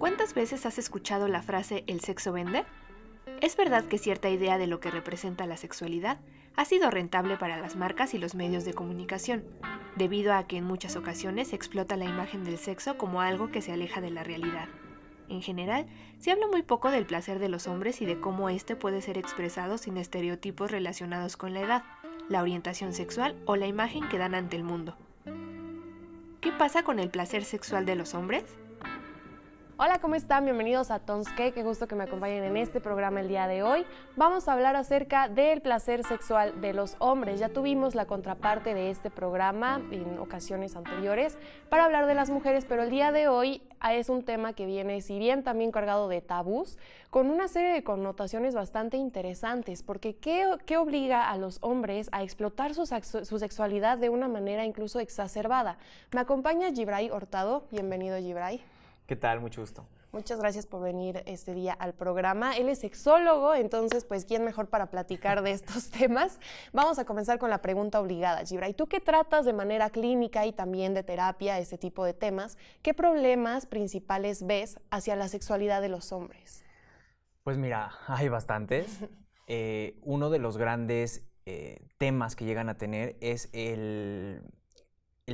¿Cuántas veces has escuchado la frase "el sexo vende"? Es verdad que cierta idea de lo que representa la sexualidad ha sido rentable para las marcas y los medios de comunicación, debido a que en muchas ocasiones se explota la imagen del sexo como algo que se aleja de la realidad. En general, se habla muy poco del placer de los hombres y de cómo éste puede ser expresado sin estereotipos relacionados con la edad, la orientación sexual o la imagen que dan ante el mundo. ¿Qué pasa con el placer sexual de los hombres? Hola, ¿cómo están? Bienvenidos a Tonske, qué gusto que me acompañen en este programa el día de hoy. Vamos a hablar acerca del placer sexual de los hombres. Ya tuvimos la contraparte de este programa en ocasiones anteriores para hablar de las mujeres, pero el día de hoy es un tema que viene, si bien también cargado de tabús, con una serie de connotaciones bastante interesantes, porque ¿qué obliga a los hombres a explotar su sexualidad de una manera incluso exacerbada? Me acompaña Gibray Hurtado. Bienvenido, Gibray. ¿Qué tal? Mucho gusto. Muchas gracias por venir este día al programa. Él es sexólogo, entonces, pues, ¿quién mejor para platicar de estos temas? Vamos a comenzar con la pregunta obligada, Gibray. Tú que tratas de manera clínica y también de terapia este tipo de temas, ¿qué problemas principales ves hacia la sexualidad de los hombres? Pues mira, hay bastantes. Uno de los grandes temas que llegan a tener es el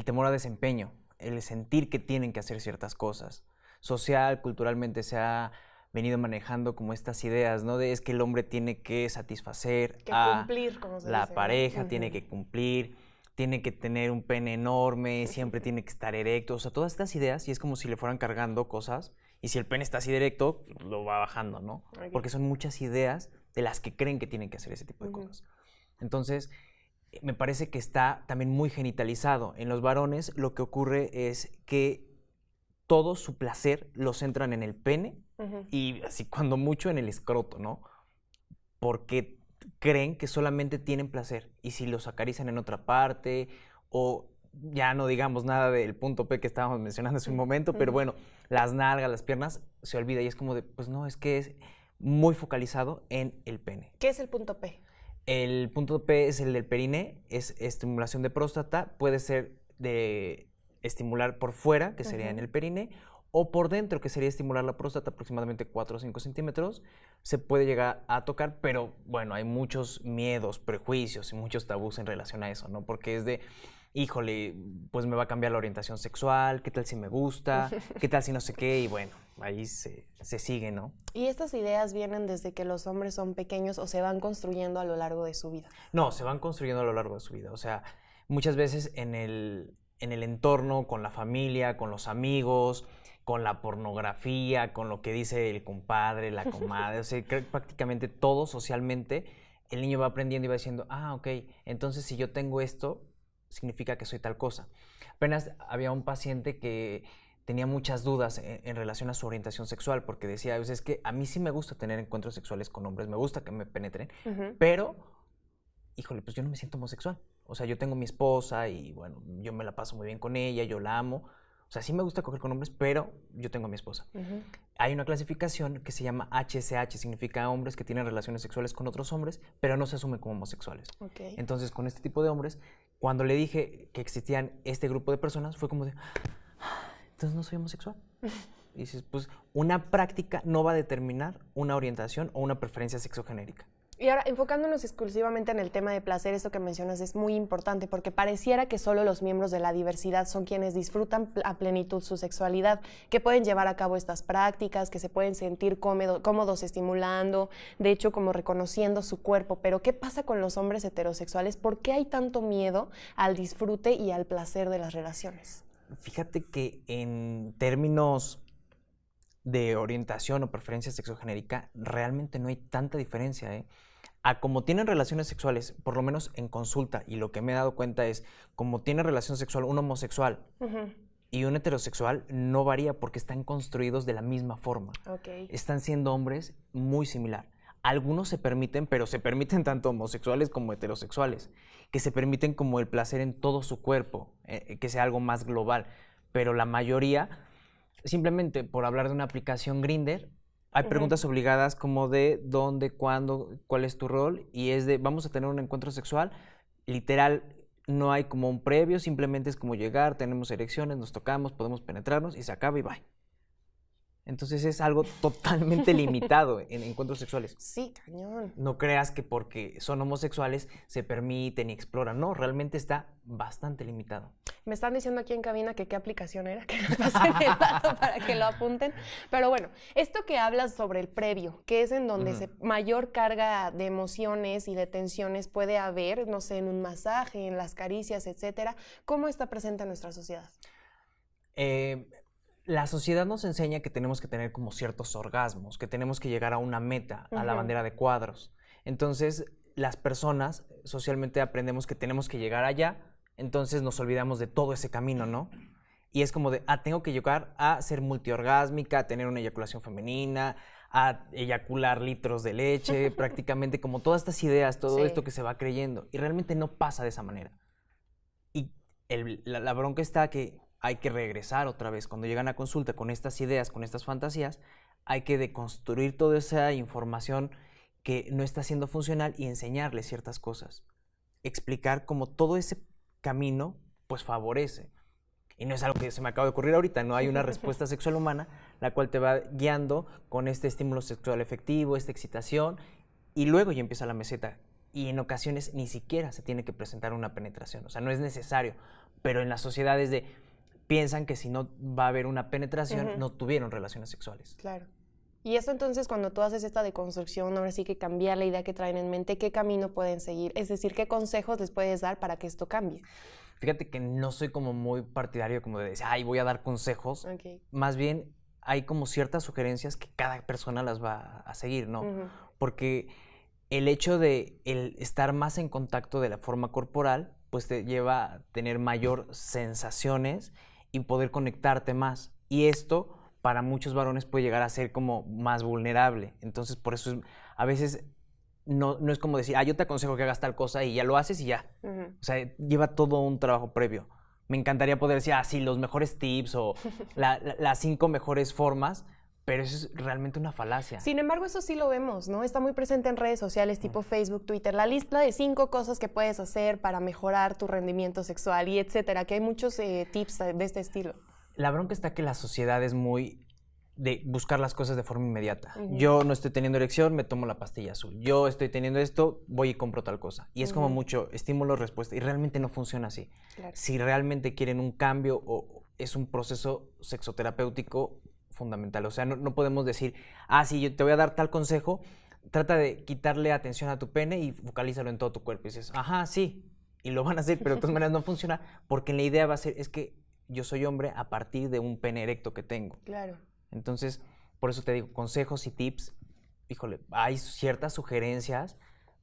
temor a desempeño, el sentir que tienen que hacer ciertas cosas. Social, culturalmente se ha venido manejando como estas ideas, ¿no? De es que el hombre tiene que satisfacer cumplir, como se la dice, pareja, ¿no? tiene que cumplir, tiene que tener un pene enorme, siempre tiene que estar erecto, o sea, todas estas ideas, y es como si le fueran cargando cosas, y si el pene está así directo, lo va bajando, ¿no? Okay. Porque son muchas ideas de las que creen que tienen que hacer ese tipo de cosas. Entonces, me parece que está también muy genitalizado. En los varones lo que ocurre es que todo su placer lo centran en el pene y así cuando mucho en el escroto, ¿no? Porque creen que solamente tienen placer y si los acarician en otra parte o ya no digamos nada del punto P que estábamos mencionando hace un momento, pero bueno, las nalgas, las piernas, se olvida y es como de, pues no, es que es muy focalizado en el pene. ¿Qué es el punto P? El punto P es el del periné, es estimulación de próstata, puede ser de estimular por fuera, que sería en el periné, o por dentro, que sería estimular la próstata aproximadamente 4 o 5 centímetros. Se puede llegar a tocar, pero bueno, hay muchos miedos, prejuicios y muchos tabús en relación a eso, ¿no? Porque es de, híjole, pues me va a cambiar la orientación sexual, ¿qué tal si me gusta? ¿Qué tal si no sé qué? Y bueno, ahí se sigue, ¿no? ¿Y estas ideas vienen desde que los hombres son pequeños o se van construyendo a lo largo de su vida? No, se van construyendo a lo largo de su vida. O sea, muchas veces en el entorno, con la familia, con los amigos, con la pornografía, con lo que dice el compadre, la comadre, o sea, prácticamente todo socialmente, el niño va aprendiendo y va diciendo, ok, entonces si yo tengo esto, significa que soy tal cosa. Apenas había un paciente que tenía muchas dudas en relación a su orientación sexual, porque decía, pues es que a mí sí me gusta tener encuentros sexuales con hombres, me gusta que me penetren, pero, híjole, pues yo no me siento homosexual. O sea, yo tengo mi esposa y, bueno, yo me la paso muy bien con ella, yo la amo. O sea, sí me gusta coger con hombres, pero yo tengo a mi esposa. Hay una clasificación que se llama HSH, significa hombres que tienen relaciones sexuales con otros hombres, pero no se asumen como homosexuales. Okay. Entonces, con este tipo de hombres, cuando le dije que existían este grupo de personas, fue como de, entonces no soy homosexual. Y dices, pues una práctica no va a determinar una orientación o una preferencia sexogenérica. Y ahora, enfocándonos exclusivamente en el tema de placer, esto que mencionas es muy importante porque pareciera que solo los miembros de la diversidad son quienes disfrutan a plenitud su sexualidad, que pueden llevar a cabo estas prácticas, que se pueden sentir cómodos estimulando, de hecho como reconociendo su cuerpo. Pero ¿qué pasa con los hombres heterosexuales? ¿Por qué hay tanto miedo al disfrute y al placer de las relaciones? Fíjate que en términos de orientación o preferencia sexogenérica, realmente no hay tanta diferencia, ¿eh? A como tienen relaciones sexuales, por lo menos en consulta, y lo que me he dado cuenta es, como tiene relación sexual un homosexual y un heterosexual, no varía porque están construidos de la misma forma. Okay. Están siendo hombres muy similar. Algunos se permiten, pero se permiten tanto homosexuales como heterosexuales, que se permiten como el placer en todo su cuerpo, que sea algo más global, pero la mayoría, simplemente por hablar de una aplicación Grindr, hay preguntas obligadas como de dónde, cuándo, cuál es tu rol, y es de vamos a tener un encuentro sexual, literal, no hay como un previo, simplemente es como llegar, tenemos erecciones, nos tocamos, podemos penetrarnos y se acaba y bye. Entonces es algo totalmente limitado en encuentros sexuales. Sí, cañón. No creas que porque son homosexuales se permiten y exploran. No, realmente está bastante limitado. Me están diciendo aquí en cabina que qué aplicación era, que nos pasen el dato para que lo apunten. Pero bueno, esto que hablas sobre el previo, que es en donde mayor carga de emociones y de tensiones puede haber, no sé, en un masaje, en las caricias, etcétera, ¿cómo está presente en nuestra sociedad? La sociedad nos enseña que tenemos que tener como ciertos orgasmos, que tenemos que llegar a una meta, a la bandera de cuadros. Entonces, las personas socialmente aprendemos que tenemos que llegar allá, entonces nos olvidamos de todo ese camino, ¿no? Y es como de, tengo que llegar a ser multiorgásmica, a tener una eyaculación femenina, a eyacular litros de leche, prácticamente como todas estas ideas, todo esto que se va creyendo. Y realmente no pasa de esa manera. Y la bronca está que hay que regresar otra vez. Cuando llegan a consulta con estas ideas, con estas fantasías, hay que deconstruir toda esa información que no está siendo funcional y enseñarles ciertas cosas. Explicar cómo todo ese camino, pues, favorece. Y no es algo que se me acaba de ocurrir ahorita, no hay una respuesta sexual humana, la cual te va guiando con este estímulo sexual efectivo, esta excitación, y luego ya empieza la meseta. Y en ocasiones ni siquiera se tiene que presentar una penetración, o sea, no es necesario. Pero en las sociedades piensan que si no va a haber una penetración, no tuvieron relaciones sexuales. Claro. Y eso entonces, cuando tú haces esta deconstrucción, ahora sí que cambiar la idea que traen en mente, ¿qué camino pueden seguir? Es decir, ¿qué consejos les puedes dar para que esto cambie? Fíjate que no soy como muy partidario como de decir, voy a dar consejos. Okay. Más bien, hay como ciertas sugerencias que cada persona las va a seguir, ¿no? Porque el hecho de estar más en contacto de la forma corporal, pues te lleva a tener mayor sensaciones y poder conectarte más. Y esto, para muchos varones, puede llegar a ser como más vulnerable. Entonces, por eso a veces no es como decir, yo te aconsejo que hagas tal cosa y ya lo haces y ya. O sea, lleva todo un trabajo previo. Me encantaría poder decir, sí, los mejores tips o las 5 mejores formas, pero eso es realmente una falacia. Sin embargo, eso sí lo vemos, ¿no? Está muy presente en redes sociales tipo Facebook, Twitter, la lista de 5 cosas que puedes hacer para mejorar tu rendimiento sexual y etcétera, que hay muchos tips de este estilo. La bronca está que la sociedad es muy de buscar las cosas de forma inmediata. Yo no estoy teniendo erección, me tomo la pastilla azul. Yo estoy teniendo esto, voy y compro tal cosa. Y es como mucho estímulo-respuesta y realmente no funciona así. Claro. Si realmente quieren un cambio o es un proceso sexoterapéutico fundamental. O sea, no podemos decir, sí, yo te voy a dar tal consejo, trata de quitarle atención a tu pene y focalízalo en todo tu cuerpo. Y dices, sí, y lo van a hacer, pero de todas maneras no funciona, porque la idea va a ser, es que yo soy hombre a partir de un pene erecto que tengo. Claro. Entonces, por eso te digo, consejos y tips, híjole, hay ciertas sugerencias,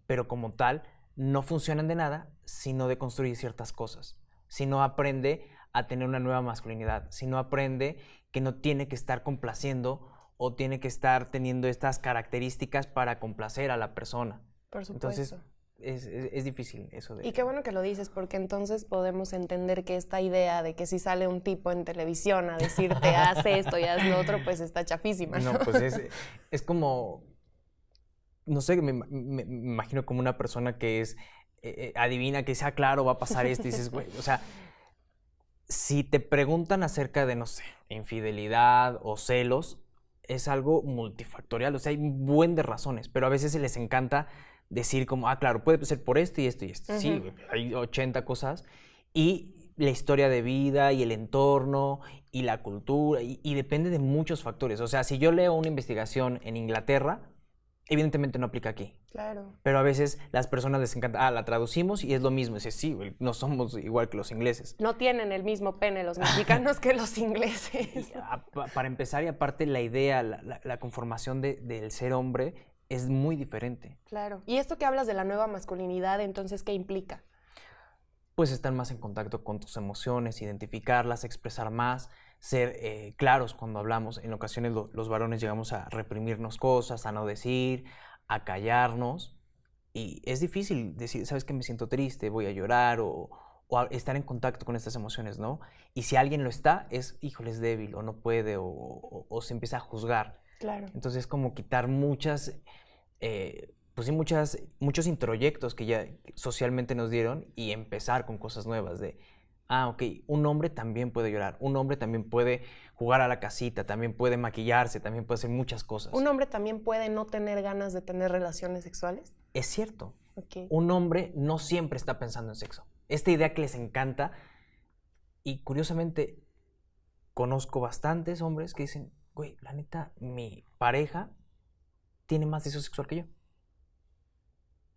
pero como tal, no funcionan de nada si no deconstruye ciertas cosas, si no aprende a tener una nueva masculinidad, si no aprende que no tiene que estar complaciendo o tiene que estar teniendo estas características para complacer a la persona. Por supuesto. Entonces, es difícil eso de... Y qué bueno que lo dices, porque entonces podemos entender que esta idea de que si sale un tipo en televisión a decirte haz esto y haz lo otro, pues está chafísima, ¿no? No, pues es como... No sé, me imagino como una persona que es... adivina que dice, claro, va a pasar esto, y dices, güey, o sea... Si te preguntan acerca de, no sé, infidelidad o celos, es algo multifactorial, o sea, hay un buen de razones, pero a veces les encanta decir como, claro, puede ser por esto y esto y esto. Sí, hay 80 cosas. Y la historia de vida y el entorno y la cultura, y depende de muchos factores. O sea, si yo leo una investigación en Inglaterra, evidentemente no aplica aquí. Claro. Pero a veces las personas les encanta, la traducimos y es lo mismo. Dice, sí, no somos igual que los ingleses. No tienen el mismo pene los mexicanos que los ingleses. Para empezar, y aparte la idea, la conformación del ser hombre es muy diferente. Claro. Y esto que hablas de la nueva masculinidad, entonces, ¿qué implica? Pues estar más en contacto con tus emociones, identificarlas, expresar más, ser claros cuando hablamos. En ocasiones los varones llegamos a reprimirnos cosas, a no decir, a callarnos. Y es difícil decir, ¿sabes qué? Me siento triste, voy a llorar o estar en contacto con estas emociones, ¿no? Y si alguien lo está, híjole, es débil o no puede o se empieza a juzgar. Claro. Entonces es como quitar muchos introyectos que ya socialmente nos dieron y empezar con cosas nuevas de ah, ok, un hombre también puede llorar, un hombre también puede jugar a la casita, también puede maquillarse, también puede hacer muchas cosas. ¿Un hombre también puede no tener ganas de tener relaciones sexuales? Es cierto. Okay. Un hombre no siempre está pensando en sexo. Esta idea que les encanta, y curiosamente conozco bastantes hombres que dicen, güey, la neta, mi pareja tiene más deseo sexual que yo.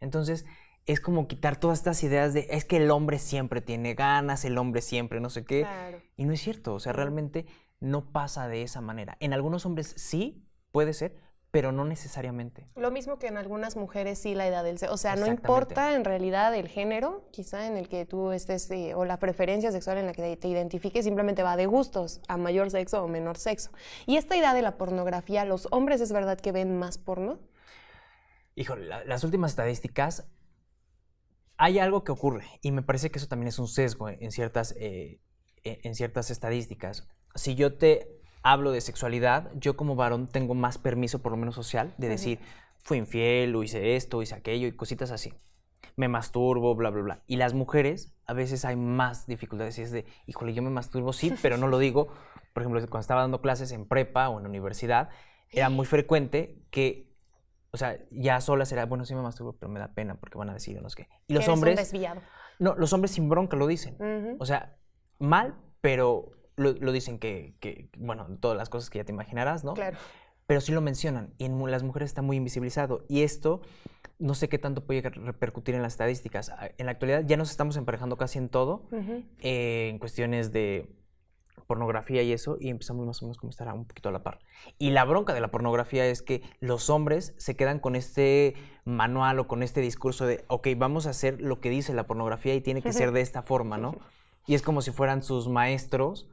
Entonces, es como quitar todas estas ideas de, es que el hombre siempre tiene ganas, el hombre siempre no sé qué. Claro. Y no es cierto, o sea, realmente no pasa de esa manera. En algunos hombres sí, puede ser, pero no necesariamente. Lo mismo que en algunas mujeres sí la edad del sexo. O sea, no Exactamente. importa en realidad el género, quizá en el que tú estés, o la preferencia sexual en la que te identifiques, simplemente va de gustos, a mayor sexo o menor sexo. Y esta idea de la pornografía, ¿los hombres es verdad que ven más porno? Híjole, las últimas estadísticas, hay algo que ocurre, y me parece que eso también es un sesgo en ciertas estadísticas. Si yo te hablo de sexualidad, yo como varón tengo más permiso, por lo menos social, de decir, fui infiel, o hice esto, hice aquello, y cositas así. Me masturbo, bla, bla, bla. Y las mujeres, a veces hay más dificultades, y es de, híjole, yo me masturbo, sí, pero no lo digo. Por ejemplo, cuando estaba dando clases en prepa o en universidad, era muy frecuente que, o sea, ya solas era, bueno, sí me masturbo, pero me da pena porque van a decir, no sé qué. Y los hombres... Eres un desviado. No, los hombres sin bronca lo dicen. O sea, mal, pero lo dicen bueno, todas las cosas que ya te imaginarás, ¿no? Claro. Pero sí lo mencionan, y en las mujeres está muy invisibilizado. Y esto, no sé qué tanto puede repercutir en las estadísticas. En la actualidad ya nos estamos emparejando casi en todo, en cuestiones de pornografía y eso, y empezamos más o menos como estar un poquito a la par. Y la bronca de la pornografía es que los hombres se quedan con este manual o con este discurso de, ok, vamos a hacer lo que dice la pornografía y tiene que ser de esta forma, ¿no? Y es como si fueran sus maestros,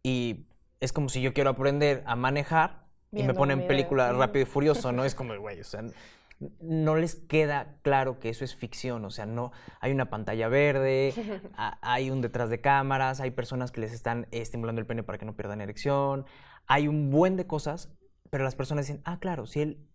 y es como si yo quiero aprender a manejar y me ponen película Rápido y Furioso, ¿no? Es como, güey, o sea, no les queda claro que eso es ficción, o sea, no hay una pantalla verde, hay un detrás de cámaras, hay personas que les están estimulando el pene para que no pierdan erección, hay un buen de cosas, pero las personas dicen, ah, claro, si él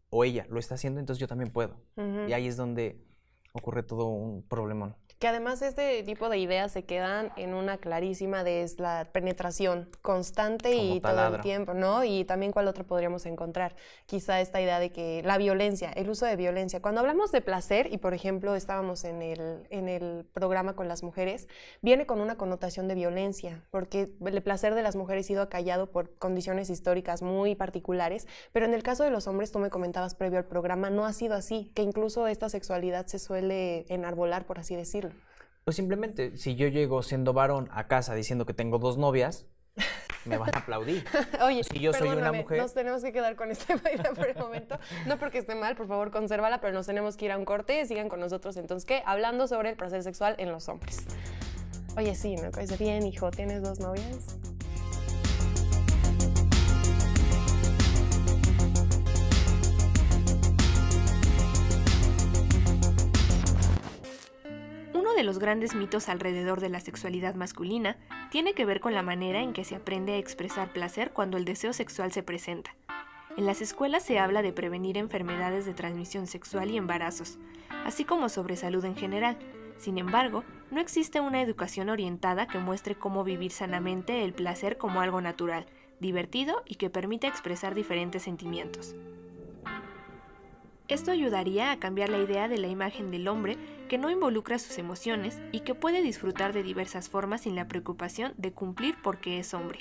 o ella lo está haciendo, entonces yo también puedo. Y ahí es donde ocurre todo un problemón. Que además este tipo de ideas se quedan en una clarísima de la penetración constante Como y taladro. todo el tiempo, ¿no? Y también cuál otro podríamos encontrar. Quizá esta idea de que la violencia, el uso de violencia. Cuando hablamos de placer, y por ejemplo estábamos en el programa con las mujeres, viene con una connotación de violencia, porque el placer de las mujeres ha sido acallado por condiciones históricas muy particulares, pero en el caso de los hombres, tú me comentabas previo al programa, no ha sido así, que incluso esta sexualidad se suele enarbolar, por así decirlo. Pues simplemente, si yo llego siendo varón a casa diciendo que tengo 2 novias, me van a aplaudir. Oye, si yo soy una mujer... nos tenemos que quedar con esta idea por el momento. No porque esté mal, por favor, consérvala, pero nos tenemos que ir a un corte. Sigan con nosotros entonces, ¿qué? Hablando sobre el placer sexual en los hombres. Oye, sí, me parece bien, hijo, ¿tienes 2 novias? Uno de los grandes mitos alrededor de la sexualidad masculina tiene que ver con la manera en que se aprende a expresar placer cuando el deseo sexual se presenta. En las escuelas se habla de prevenir enfermedades de transmisión sexual y embarazos, así como sobre salud en general. Sin embargo, no existe una educación orientada que muestre cómo vivir sanamente el placer como algo natural, divertido y que permita expresar diferentes sentimientos. Esto ayudaría a cambiar la idea de la imagen del hombre que no involucra sus emociones y que puede disfrutar de diversas formas sin la preocupación de cumplir porque es hombre.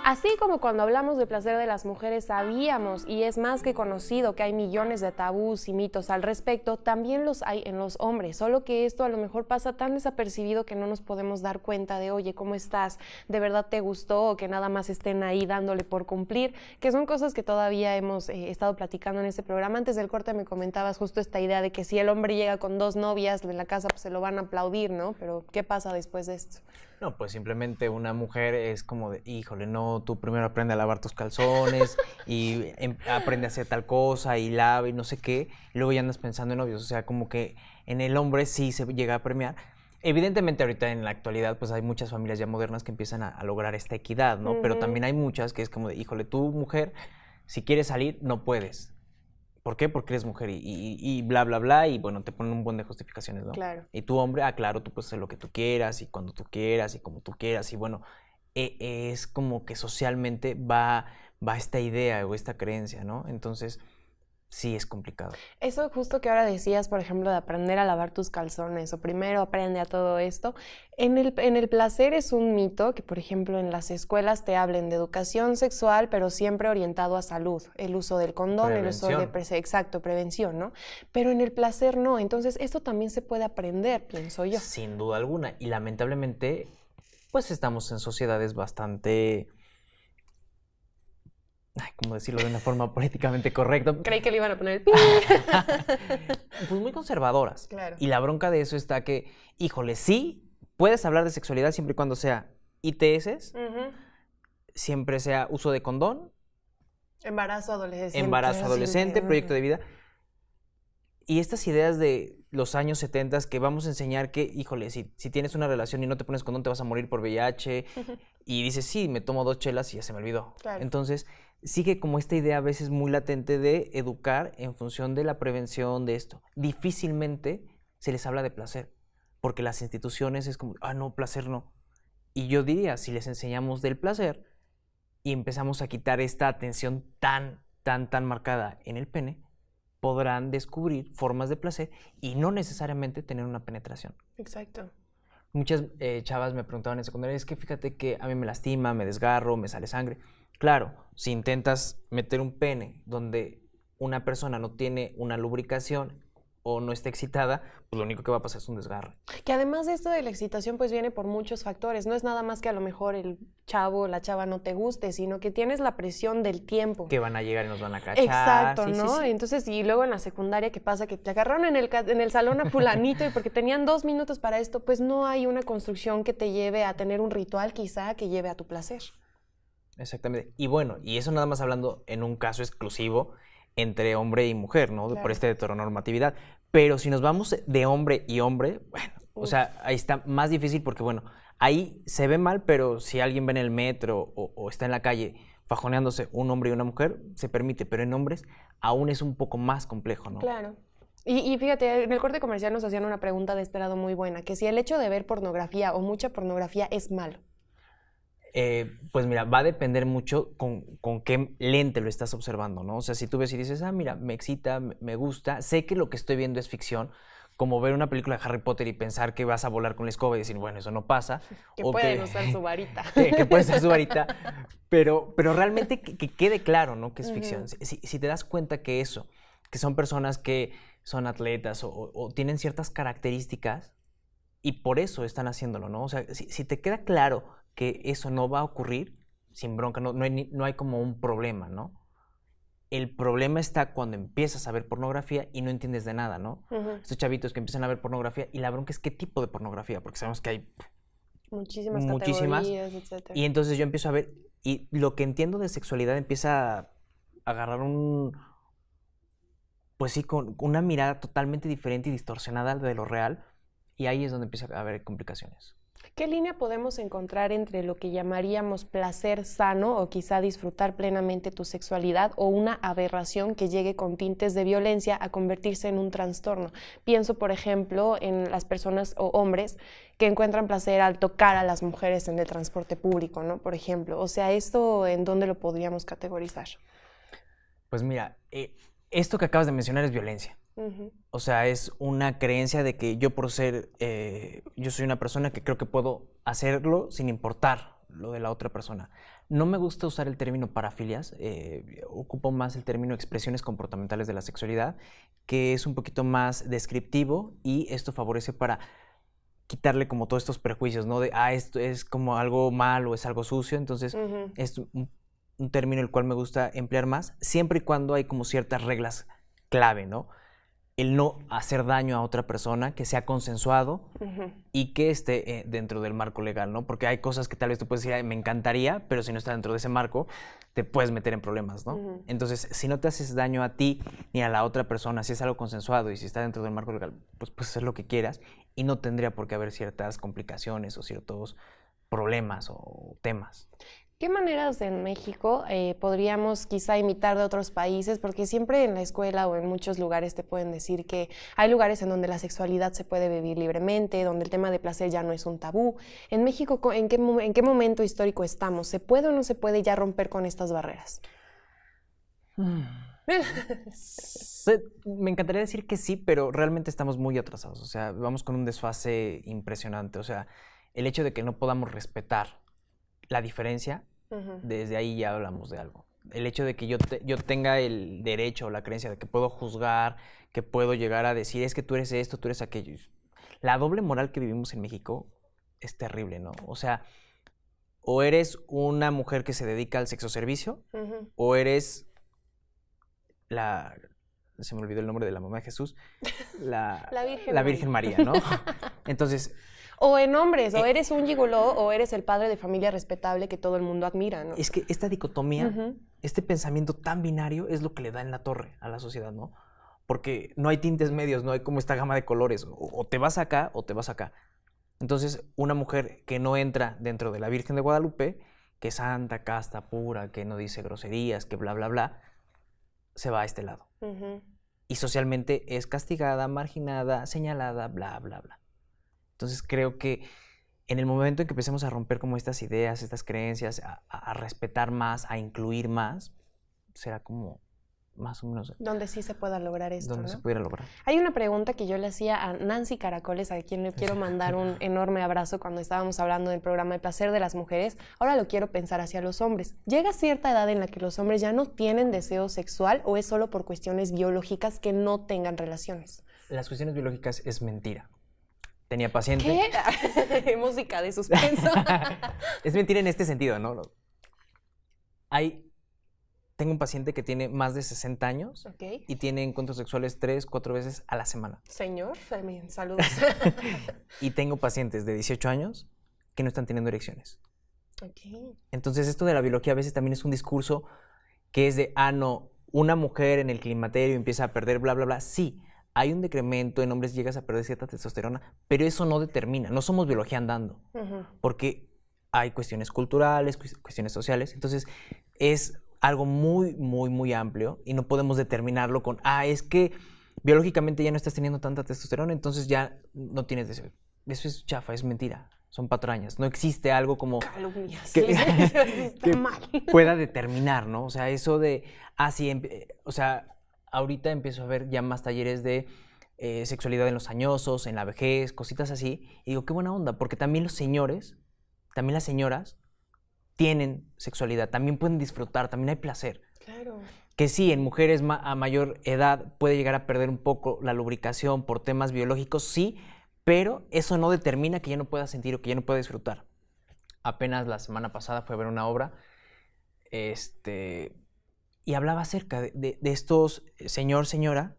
Así como cuando hablamos de placer de las mujeres sabíamos, y es más que conocido, que hay millones de tabús y mitos al respecto, también los hay en los hombres, solo que esto a lo mejor pasa tan desapercibido que no nos podemos dar cuenta de, oye, ¿cómo estás? ¿De verdad te gustó? O que nada más estén ahí dándole por cumplir, que son cosas que todavía hemos estado platicando en este programa. Antes del corte me comentabas justo esta idea de que si el hombre llega con 2 novias en la casa, pues se lo van a aplaudir, ¿no? Pero ¿qué pasa después de esto? No, pues simplemente una mujer es como de, híjole, no, tú primero aprende a lavar tus calzones y aprende a hacer tal cosa y lava y no sé qué, y luego ya andas pensando en novios. O sea, como que en el hombre sí se llega a premiar. Evidentemente ahorita en la actualidad pues hay muchas familias ya modernas que empiezan a lograr esta equidad, ¿no? Pero también hay muchas que es como de, híjole, tú mujer, si quieres salir, no puedes. ¿Por qué? Porque eres mujer y bla, bla, bla, y bueno, te ponen un buen de justificaciones, ¿no? Claro. Y tú, hombre, claro, tú puedes hacer lo que tú quieras y cuando tú quieras y como tú quieras, y bueno, es como que socialmente va esta idea o esta creencia, ¿no? Entonces, sí es complicado. Eso justo que ahora decías, por ejemplo, de aprender a lavar tus calzones o primero aprende a todo esto. En el placer es un mito que, por ejemplo, en las escuelas te hablen de educación sexual, pero siempre orientado a salud. El uso del condón, Prevención. el uso de... Exacto, prevención, ¿no? Pero en el placer no. Entonces, eso también se puede aprender, pienso yo. Sin duda alguna. Y lamentablemente, pues estamos en sociedades bastante... ¿cómo decirlo de una forma políticamente correcta? Creí que le iban a poner el pi. Pues muy conservadoras. Claro. Y la bronca de eso está que, híjole, sí, puedes hablar de sexualidad siempre y cuando sea ITS, siempre sea uso de condón, Embarazo adolescente, proyecto de vida. Y estas ideas de los años 70 que vamos a enseñar que, híjole, si tienes una relación y no te pones condón te vas a morir por VIH. Y dices, sí, me tomo 2 chelas y ya se me olvidó. Claro. Entonces, sigue como esta idea a veces muy latente de educar en función de la prevención de esto. Difícilmente se les habla de placer, porque las instituciones es como, no, placer no. Y yo diría, si les enseñamos del placer y empezamos a quitar esta atención tan marcada en el pene, podrán descubrir formas de placer y no necesariamente tener una penetración. Exacto. Muchas chavas me preguntaban en secundaria, es que fíjate que a mí me lastima, me desgarro, me sale sangre. Claro, si intentas meter un pene donde una persona no tiene una lubricación o no está excitada, pues lo único que va a pasar es un desgarre. Que además de esto de la excitación, pues viene por muchos factores. No es nada más que a lo mejor el chavo o la chava no te guste, sino que tienes la presión del tiempo. Que van a llegar y nos van a cachar. Exacto, sí, ¿no? Sí. Entonces, y luego en la secundaria, ¿qué pasa? Que te agarraron en el salón a fulanito y porque tenían 2 minutos para esto, pues no hay una construcción que te lleve a tener un ritual quizá que lleve a tu placer. Exactamente. Y bueno, y eso nada más hablando en un caso exclusivo entre hombre y mujer, ¿no? Claro. Por esta heteronormatividad. Pero si nos vamos de hombre y hombre, bueno, o sea, ahí está más difícil porque, bueno, ahí se ve mal, pero si alguien ve en el metro o está en la calle fajoneándose un hombre y una mujer, se permite, pero en hombres aún es un poco más complejo, ¿no? Claro. Y fíjate, en el corte comercial nos hacían una pregunta de este lado muy buena, que si el hecho de ver pornografía o mucha pornografía es malo. Pues mira, va a depender mucho con qué lente lo estás observando, ¿no? O sea, si tú ves y dices, mira, me excita, me gusta, sé que lo que estoy viendo es ficción, como ver una película de Harry Potter y pensar que vas a volar con la escoba y decir, bueno, eso no pasa. Que pueden usar su varita. Que puede ser su varita, pero realmente que quede claro, ¿no? Que es ficción. Si te das cuenta que eso, que son personas que son atletas o tienen ciertas características y por eso están haciéndolo, ¿no? O sea, si te queda claro que eso no va a ocurrir, sin bronca, no hay como un problema, ¿no? El problema está cuando empiezas a ver pornografía y no entiendes de nada, ¿no? Estos chavitos que empiezan a ver pornografía y la bronca es qué tipo de pornografía, porque sabemos que hay muchísimas categorías, etcétera. Y entonces yo empiezo a ver, y lo que entiendo de sexualidad empieza a agarrar pues sí, con una mirada totalmente diferente y distorsionada de lo real, y ahí es donde empieza a haber complicaciones. ¿Qué línea podemos encontrar entre lo que llamaríamos placer sano o quizá disfrutar plenamente tu sexualidad o una aberración que llegue con tintes de violencia a convertirse en un trastorno? Pienso, por ejemplo, en las personas o hombres que encuentran placer al tocar a las mujeres en el transporte público, ¿no? Por ejemplo, o sea, ¿esto en dónde lo podríamos categorizar? Pues mira, esto que acabas de mencionar es violencia. O sea, es una creencia de que yo por ser, yo soy una persona que creo que puedo hacerlo sin importar lo de la otra persona. No me gusta usar el término parafilias, ocupo más el término expresiones comportamentales de la sexualidad, que es un poquito más descriptivo y esto favorece para quitarle como todos estos prejuicios, ¿no? De, esto es como algo malo, es algo sucio, entonces es un término el cual me gusta emplear más, siempre y cuando hay como ciertas reglas clave, ¿no? El no hacer daño a otra persona, que sea consensuado y que esté dentro del marco legal, ¿no? Porque hay cosas que tal vez tú puedes decir, me encantaría, pero si no está dentro de ese marco, te puedes meter en problemas, ¿no? Entonces, si no te haces daño a ti ni a la otra persona, si es algo consensuado y si está dentro del marco legal, pues puedes hacer lo que quieras y no tendría por qué haber ciertas complicaciones o ciertos problemas o temas. ¿Qué maneras en México podríamos quizá imitar de otros países? Porque siempre en la escuela o en muchos lugares te pueden decir que hay lugares en donde la sexualidad se puede vivir libremente, donde el tema de placer ya no es un tabú. En México, ¿en qué momento histórico estamos? ¿Se puede o no se puede ya romper con estas barreras? Me encantaría decir que sí, pero realmente estamos muy atrasados. O sea, vamos con un desfase impresionante. O sea, el hecho de que no podamos respetar la diferencia, desde ahí ya hablamos de algo. El hecho de que yo tenga el derecho o la creencia de que puedo juzgar, que puedo llegar a decir, es que tú eres esto, tú eres aquello. La doble moral que vivimos en México es terrible, ¿no? O sea, o eres una mujer que se dedica al sexo servicio, o eres se me olvidó el nombre de la mamá de Jesús, la Virgen María, ¿no? Entonces... O en hombres, o eres un gigoló o eres el padre de familia respetable que todo el mundo admira, ¿no? Es que esta dicotomía, este pensamiento tan binario es lo que le da en la torre a la sociedad, ¿no? Porque no hay tintes medios, no hay como esta gama de colores, o te vas acá o te vas acá. Entonces, una mujer que no entra dentro de la Virgen de Guadalupe, que es santa, casta, pura, que no dice groserías, que bla, bla, bla, se va a este lado. Y socialmente es castigada, marginada, señalada, bla, bla, bla. Entonces creo que en el momento en que empecemos a romper como estas ideas, estas creencias, a respetar más, a incluir más, será como más o menos... Donde sí se pueda lograr esto, donde ¿no? se pudiera lograr. Hay una pregunta que yo le hacía a Nancy Caracoles, a quien le quiero mandar un enorme abrazo cuando estábamos hablando del programa de placer de las mujeres. Ahora lo quiero pensar hacia los hombres. ¿Llega cierta edad en la que los hombres ya no tienen deseo sexual o es solo por cuestiones biológicas que no tengan relaciones? Las cuestiones biológicas es mentira. Tenía paciente... ¿Qué? Música de suspenso. Es mentira en este sentido, ¿no? Tengo un paciente que tiene más de 60 años y tiene encuentros sexuales 3-4 veces a la semana. Señor, saludos. Y tengo pacientes de 18 años que no están teniendo erecciones. Entonces esto de la biología a veces también es un discurso que es de, no, una mujer en el climaterio empieza a perder bla, bla, bla. Sí, hay un decremento, en hombres llegas a perder cierta testosterona, pero eso no determina, no somos biología andando, porque hay cuestiones culturales, cuestiones sociales, entonces es algo muy, muy, muy amplio y no podemos determinarlo con, es que biológicamente ya no estás teniendo tanta testosterona, entonces ya no tienes deseo. Eso es chafa, es mentira, son patrañas, no existe algo como calumnias, que pueda determinar, ¿no? O sea, eso de, o sea, ahorita empiezo a ver ya más talleres de sexualidad en los añosos, en la vejez, cositas así. Y digo, qué buena onda, porque también los señores, también las señoras tienen sexualidad, también pueden disfrutar, también hay placer. Claro. Que sí, en mujeres a mayor edad puede llegar a perder un poco la lubricación por temas biológicos, sí, pero eso no determina que ya no pueda sentir o que ya no pueda disfrutar. Apenas la semana pasada fui a ver una obra, y hablaba acerca de estos señora,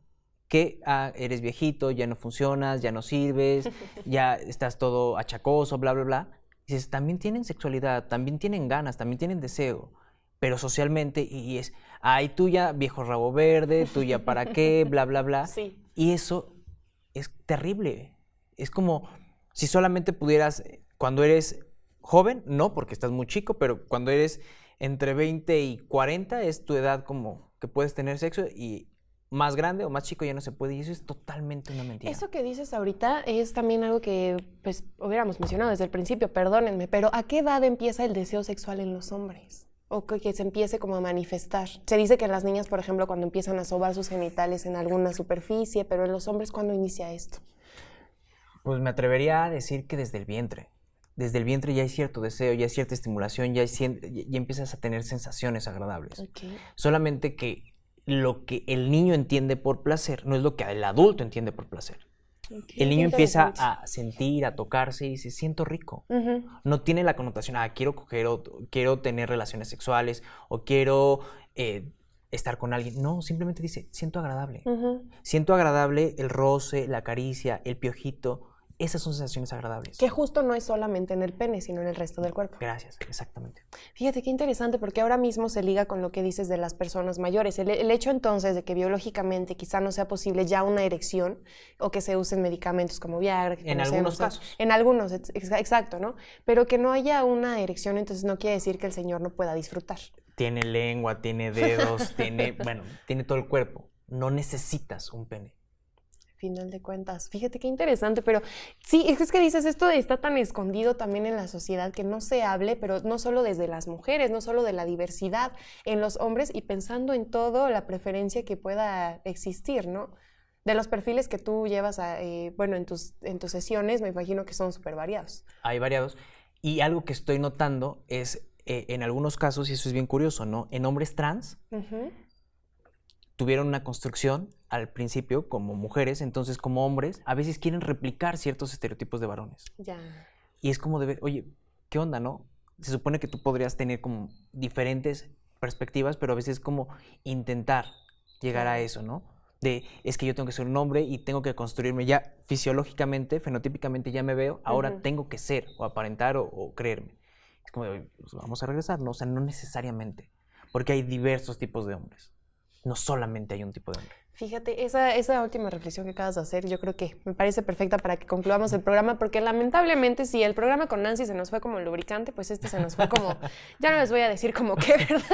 que eres viejito, ya no funcionas, ya no sirves, ya estás todo achacoso, bla, bla, bla. Y dices, también tienen sexualidad, también tienen ganas, también tienen deseo, pero socialmente, y es, tú ya viejo rabo verde, tú ya para qué, bla, bla, bla. Sí. Y eso es terrible. Es como si solamente pudieras, cuando eres joven, no, porque estás muy chico, pero cuando eres entre 20 y 40 es tu edad como que puedes tener sexo y más grande o más chico ya no se puede y eso es totalmente una mentira. Eso que dices ahorita es también algo que pues hubiéramos mencionado desde el principio, perdónenme, pero ¿a qué edad empieza el deseo sexual en los hombres? O que se empiece como a manifestar. Se dice que en las niñas, por ejemplo, cuando empiezan a sobar sus genitales en alguna superficie, pero en los hombres, ¿cuándo inicia esto? Pues me atrevería a decir que desde el vientre. Desde el vientre ya hay cierto deseo, ya hay cierta estimulación, ya empiezas a tener sensaciones agradables. Solamente que lo que el niño entiende por placer no es lo que el adulto entiende por placer. El niño empieza a sentir, a tocarse y dice, siento rico. No tiene la connotación, quiero coger o quiero tener relaciones sexuales o quiero estar con alguien. No, simplemente dice, siento agradable. Siento agradable el roce, la caricia, el piojito. Esas son sensaciones agradables. Que justo no es solamente en el pene, sino en el resto del cuerpo. Gracias, exactamente. Fíjate qué interesante, porque ahora mismo se liga con lo que dices de las personas mayores. El hecho entonces de que biológicamente quizá no sea posible ya una erección o que se usen medicamentos como Viagra. Que en algunos casos. En algunos, exacto, ¿no? Pero que no haya una erección, entonces no quiere decir que el señor no pueda disfrutar. Tiene lengua, tiene dedos, tiene todo el cuerpo. No necesitas un pene. Final de cuentas, fíjate qué interesante, pero sí, es que dices, esto está tan escondido también en la sociedad que no se hable, pero no solo desde las mujeres, no solo de la diversidad en los hombres y pensando en todo la preferencia que pueda existir, ¿no? De los perfiles que tú llevas, en tus sesiones, me imagino que son súper variados. Hay variados, y algo que estoy notando es, en algunos casos, y eso es bien curioso, ¿no? En hombres trans, tuvieron una construcción al principio como mujeres, entonces como hombres a veces quieren replicar ciertos estereotipos de varones. Ya. Y es como de ver, oye, ¿qué onda, no? Se supone que tú podrías tener como diferentes perspectivas, pero a veces como intentar llegar a eso, ¿no? Es que yo tengo que ser un hombre y tengo que construirme ya fisiológicamente, fenotípicamente ya me veo, ahora tengo que ser o aparentar o creerme. Es como de, oye, pues vamos a regresar, ¿no? O sea, no necesariamente, porque hay diversos tipos de hombres. No solamente hay un tipo de hombre. Fíjate, esa última reflexión que acabas de hacer, yo creo que me parece perfecta para que concluamos el programa, porque lamentablemente si el programa con Nancy se nos fue como el lubricante, pues este se nos fue como, ya no les voy a decir como qué, ¿verdad?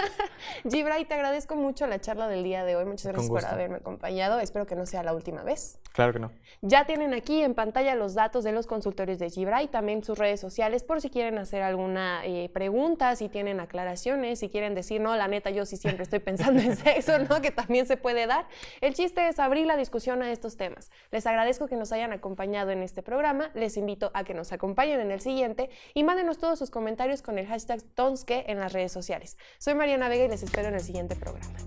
Gibray, te agradezco mucho la charla del día de hoy, muchas gracias por haberme acompañado, espero que no sea la última vez. Claro que no. Ya tienen aquí en pantalla los datos de los consultorios de Gibray, también sus redes sociales, por si quieren hacer alguna pregunta, si tienen aclaraciones, si quieren decir, no, la neta, yo sí siempre estoy pensando en sexo, ¿no? Que también se puede dar. El chiste es abrir la discusión a estos temas. Les agradezco que nos hayan acompañado en este programa, les invito a que nos acompañen en el siguiente y mándenos todos sus comentarios con el hashtag Tonske en las redes sociales. Soy Mariana Vega y les espero en el siguiente programa.